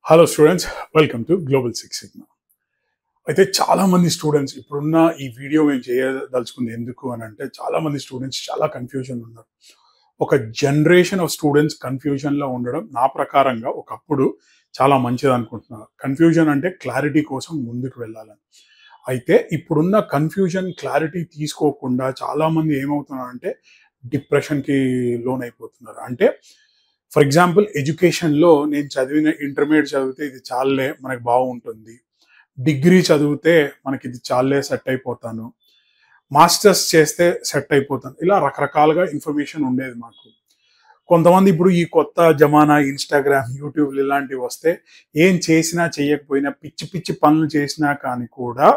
Hello students, welcome to global six sigma. అయితే చాలామంది students ఇప్పుడున్న ఈ వీడియో మేము చేయదలుచుకుంది ఎందుకు అని అంటే, చాలామంది స్టూడెంట్స్ చాలా కన్ఫ్యూజన్ ఉన్నారు. ఒక జనరేషన్ ఆఫ్ స్టూడెంట్స్ కన్ఫ్యూజన్లో ఉండడం నా ప్రకారంగా ఒకప్పుడు చాలా మంచిది అనుకుంటున్నారు. కన్ఫ్యూజన్ అంటే క్లారిటీ కోసం ముందుకు వెళ్ళాలని. అయితే ఇప్పుడున్న కన్ఫ్యూజన్ క్లారిటీ తీసుకోకుండా చాలామంది ఏమవుతున్నారంటే డిప్రెషన్కి లోనైపోతున్నారు. అంటే ఫర్ ఎగ్జాంపుల్ ఎడ్యుకేషన్లో నేను చదివిన ఇంటర్మీడియట్ చదివితే ఇది చాలే మనకు బాగుంటుంది, డిగ్రీ చదివితే మనకి ఇది చాలే సెట్ అయిపోతాను, మాస్టర్స్ చేస్తే సెట్ అయిపోతాను, ఇలా రకరకాలుగా ఇన్ఫర్మేషన్ ఉండేది మాకు. కొంతమంది ఇప్పుడు ఈ కొత్త జమానా ఇన్స్టాగ్రామ్, యూట్యూబ్ ఇలాంటివి వస్తే ఏం చేసినా చేయకపోయినా పిచ్చి పిచ్చి పనులు చేసినా కానీ కూడా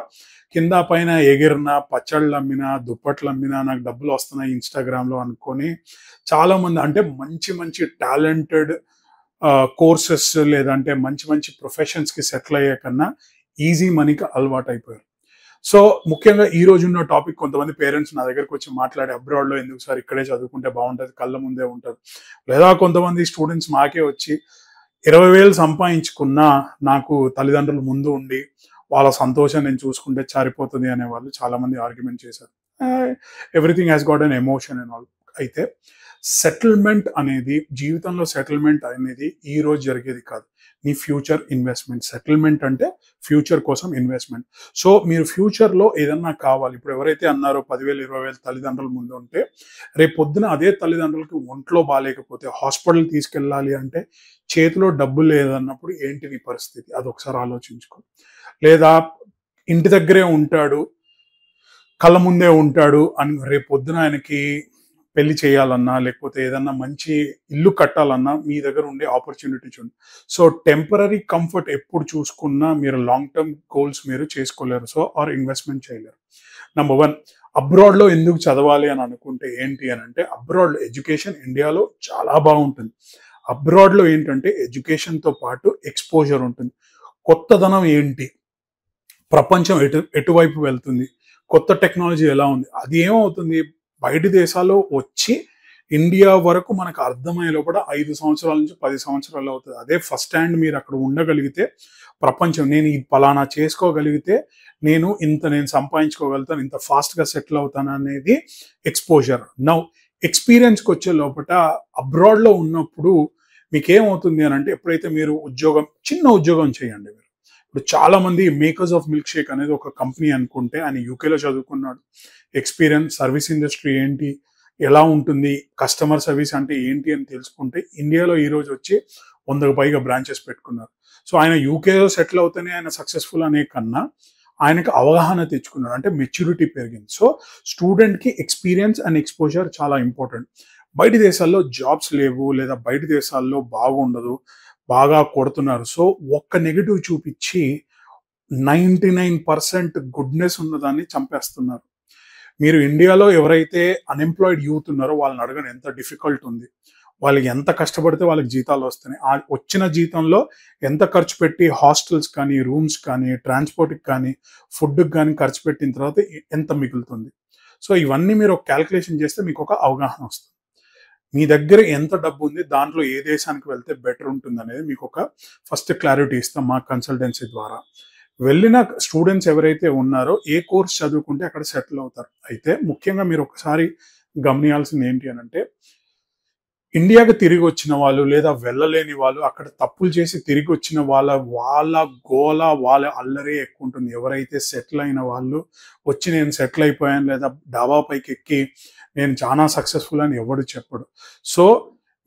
కింద పైన ఎగిరినా, పచ్చళ్ళు అమ్మినా, దుప్పట్లు అమ్మినా నాకు డబ్బులు వస్తున్నాయి ఇన్స్టాగ్రామ్లో అనుకొని చాలామంది అంటే మంచి మంచి టాలెంటెడ్ కోర్సెస్ లేదంటే మంచి మంచి ప్రొఫెషన్స్కి సెటిల్ అయ్యే కన్నా ఈజీ మనీకి అలవాటు అయిపోయారు. సో ముఖ్యంగా ఈ రోజు ఉన్న టాపిక్, కొంతమంది పేరెంట్స్ నా దగ్గరకు వచ్చి మాట్లాడి అబ్రాడ్లో ఎందుకు సార్, ఇక్కడే చదువుకుంటే బాగుంటుంది, కళ్ళ ముందే ఉంటారు. లేదా కొంతమంది స్టూడెంట్స్ మాకే వచ్చి 20,000 సంపాదించుకున్నా నాకు తల్లిదండ్రులు ముందు ఉండి వాళ్ళ సంతోషం నేను చూసుకుంటే సరిపోతుంది అనే వాళ్ళు చాలామంది ఆర్గ్యుమెంట్ చేశారు. Everything has got an emotion and all. అయితే సెటిల్మెంట్ అనేది, జీవితంలో సెటిల్మెంట్ అనేది ఈ రోజు జరిగేది కాదు, నీ ఫ్యూచర్ ఇన్వెస్ట్మెంట్. సెటిల్మెంట్ అంటే ఫ్యూచర్ కోసం ఇన్వెస్ట్మెంట్. సో మీరు ఫ్యూచర్లో ఏదన్నా కావాలి, ఇప్పుడు ఎవరైతే అన్నారో 10,000 20,000 తల్లిదండ్రుల ముందు ఉంటే, రేపు పొద్దున అదే తల్లిదండ్రులకి ఒంట్లో బాగాలేకపోతే హాస్పిటల్ తీసుకెళ్ళాలి అంటే చేతిలో డబ్బు లేదన్నప్పుడు ఏంటి నీ పరిస్థితి, అది ఒకసారి ఆలోచించుకో. లేదా ఇంటి దగ్గరే ఉంటాడు, కళ్ళ ముందే ఉంటాడు అని రేపు పొద్దున ఆయనకి పెళ్లి చేయాలన్నా లేకపోతే ఏదన్నా మంచి ఇల్లు కట్టాలన్నా మీ దగ్గర ఉండే ఆపర్చునిటీ చూడండి. సో టెంపరీ కంఫర్ట్ ఎప్పుడు చూసుకున్నా మీరు లాంగ్ టర్మ్ గోల్స్ మీరు చేసుకోలేరు. సో ఆర్ ఇన్వెస్ట్మెంట్ చేయలేరు. నెంబర్ 1, అబ్రాడ్లో ఎందుకు చదవాలి అని అనుకుంటే ఏంటి అని అంటే, అబ్రాడ్లో ఎడ్యుకేషన్ ఇండియాలో చాలా బాగుంటుంది. అబ్రాడ్లో ఏంటంటే ఎడ్యుకేషన్తో పాటు ఎక్స్పోజర్ ఉంటుంది. కొత్తదనం ఏంటి, ప్రపంచం ఎటువైపు వెళ్తుంది, కొత్త టెక్నాలజీ ఎలా ఉంది, అది ఏమవుతుంది బయటి దేశాల్లో వచ్చి ఇండియా వరకు మనకు అర్థమయ్యే లోపల 5 సంవత్సరాల నుంచి 10 సంవత్సరాలు అవుతుంది. అదే ఫస్ట్ హ్యాండ్ మీరు అక్కడ ఉండగలిగితే ప్రపంచం, నేను ఈ పలానా చేసుకోగలిగితే నేను సంపాదించుకోగలుగుతాను, ఇంత ఫాస్ట్గా సెటిల్ అవుతాను అనేది ఎక్స్పోజర్. నౌ ఎక్స్పీరియన్స్కి వచ్చే లోపల అబ్రాడ్లో ఉన్నప్పుడు మీకేమవుతుంది అని అంటే, ఎప్పుడైతే మీరు చిన్న ఉద్యోగం చేయండి. మీరు ఇప్పుడు చాలామంది మేకర్స్ ఆఫ్ మిల్క్ షేక్ అనేది ఒక కంపెనీ అనుకుంటే, ఆయన యూకేలో చదువుకున్నాడు. ఎక్స్పీరియన్స్, సర్వీస్ ఇండస్ట్రీ ఏంటి, ఎలా ఉంటుంది, కస్టమర్ సర్వీస్ అంటే ఏంటి అని తెలుసుకుంటే ఇండియాలో ఈరోజు వచ్చి 100కు పైగా బ్రాంచెస్ పెట్టుకున్నారు. సో ఆయన యూకేలో సెటిల్ అవుతేనే ఆయన సక్సెస్ఫుల్ అనే కన్నా ఆయనకు అవగాహన తెచ్చుకున్నాడు, అంటే మెచ్యూరిటీ పెరిగింది. సో స్టూడెంట్కి ఎక్స్పీరియన్స్ అండ్ ఎక్స్పోజర్ చాలా ఇంపార్టెంట్. బయటి దేశాల్లో జాబ్స్ లేవు, లేదా బయటి దేశాల్లో బాగుండదు, బాగా కొడుతున్నారు. సో ఒక్క నెగిటివ్ చూపించి 99% గుడ్నెస్ ఉన్నదాన్ని చంపేస్తున్నారు. మీరు ఇండియాలో ఎవరైతే అన్ఎంప్లాయిడ్ యూత్ ఉన్నారో వాళ్ళని అడగండి ఎంత డిఫికల్ట్ ఉంది, వాళ్ళు ఎంత కష్టపడితే వాళ్ళకి జీతాలు వస్తున్నాయి, ఆ వచ్చిన జీతంలో ఎంత ఖర్చు పెట్టి హాస్టల్స్ కానీ, రూమ్స్ కానీ, ట్రాన్స్పోర్ట్కి కానీ, ఫుడ్కి కానీ ఖర్చు పెట్టిన తర్వాత ఎంత మిగులుతుంది. సో ఇవన్నీ మీరు ఒక క్యాల్కులేషన్ చేస్తే మీకు ఒక అవగాహన వస్తుంది. మీ దగ్గర ఎంత డబ్బు ఉంది, దాంట్లో ఏ దేశానికి వెళ్తే బెటర్ ఉంటుంది అనేది మీకు ఒక ఫస్ట్ క్లారిటీ ఇస్తాం మా కన్సల్టెన్సీ ద్వారా. వెళ్ళిన స్టూడెంట్స్ ఎవరైతే ఉన్నారో ఏ కోర్స్ చదువుకుంటే అక్కడ సెటిల్ అవుతారు. అయితే ముఖ్యంగా మీరు ఒకసారి గమనియాల్సింది ఏంటి అని అంటే, ఇండియాకి తిరిగి వచ్చిన వాళ్ళు లేదా వెళ్ళలేని వాళ్ళు, అక్కడ తప్పులు చేసి తిరిగి వచ్చిన వాళ్ళ గోల, వాళ్ళ అల్లరే ఎక్కువ ఉంటుంది. ఎవరైతే సెటిల్ అయిన వాళ్ళు వచ్చి నేను సెటిల్ అయిపోయాను లేదా డాబా పైకి ఎక్కి నేను చాలా సక్సెస్ఫుల్ అని ఎవడు చెప్పడు. సో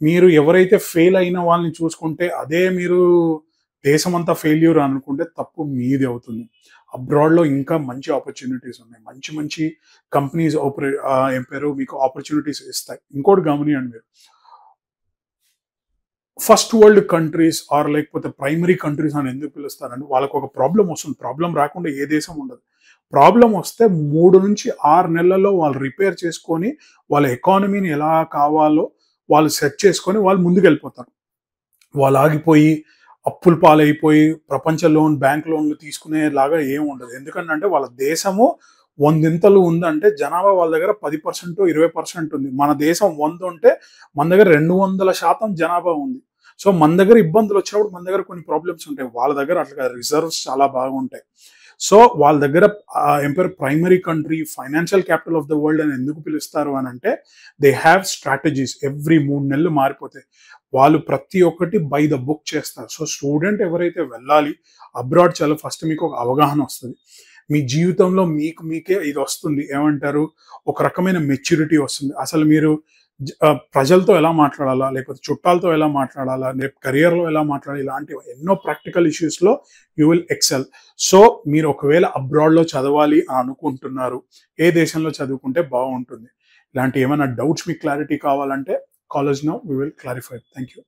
మీరు ఎవరైతే ఫెయిల్ అయిన వాళ్ళని చూసుకుంటే అదే మీరు దేశమంతా ఫెయిల్యూర్ అనుకుంటే తప్పు మీది అవుతుంది. అబ్రాడ్లో ఇంకా మంచి ఆపర్చునిటీస్ ఉన్నాయి, మంచి మంచి కంపెనీస్ ఏం పేరు మీకు ఆపర్చునిటీస్ ఇస్తాయి. ఇంకోటి గమనియండి, మీరు ఫస్ట్ వరల్డ్ కంట్రీస్ ఆర్ లేకపోతే ప్రైమరీ కంట్రీస్ అని ఎందుకు పిలుస్తారంటే, వాళ్ళకు ఒక ప్రాబ్లం వస్తుంది. ప్రాబ్లం రాకుండా ఏ దేశం ఉండదు. ప్రాబ్లం వస్తే 3 నుంచి 6 నెలల్లో వాళ్ళు రిపేర్ చేసుకొని వాళ్ళ ఎకానమీని ఎలా కావాలో వాళ్ళు సెట్ చేసుకొని వాళ్ళు ముందుకు వెళ్ళిపోతారు. వాళ్ళు ఆగిపోయి అప్పుల పాలైపోయి ప్రపంచ బ్యాంక్ లోన్లు తీసుకునేలాగా ఏమి ఉండదు. ఎందుకంటే వాళ్ళ దేశము 100 ఉందంటే జనాభా వాళ్ళ దగ్గర 10% 20% ఉంది. మన దేశం 100 ఉంటే మన దగ్గర 200% జనాభా ఉంది. సో మన దగ్గర ఇబ్బందులు వచ్చినప్పుడు మన దగ్గర కొన్ని ప్రాబ్లమ్స్ ఉంటాయి, వాళ్ళ దగ్గర అట్లా రిజర్వ్స్ చాలా బాగుంటాయి. సో వాళ్ళ దగ్గర empire primary country, financial capital of the world అని ఎందుకు పిలుస్తారు అని అంటే దే హ్యావ్ స్ట్రాటజీస్. ఎవ్రీ 3 నెలలు మారిపోతాయి. వాళ్ళు ప్రతి ఒక్కటి బై ద బుక్ చేస్తారు. సో స్టూడెంట్ ఎవరైతే వెళ్ళాలి అబ్రాడ్, చాలా ఫస్ట్ మీకు ఒక అవగాహన వస్తుంది. మీ జీవితంలో మీకే ఇది వస్తుంది, ఏమంటారు, ఒక రకమైన మెచ్యూరిటీ వస్తుంది. అసలు మీరు ప్రజలతో ఎలా మాట్లాడాలా, లేకపోతే చుట్టాలతో ఎలా మాట్లాడాలా, రేపు కెరియర్లో ఎలా మాట్లాడాలి, ఇలాంటి ఎన్నో ప్రాక్టికల్ ఇష్యూస్లో యూ విల్ ఎక్సెల్. సో మీరు ఒకవేళ అబ్రాడ్లో చదవాలి అని అనుకుంటున్నారు, ఏ దేశంలో చదువుకుంటే బాగుంటుంది, ఇలాంటి ఏమైనా డౌట్స్ మీకు క్లారిటీ కావాలంటే college now we will clarify. Thank you.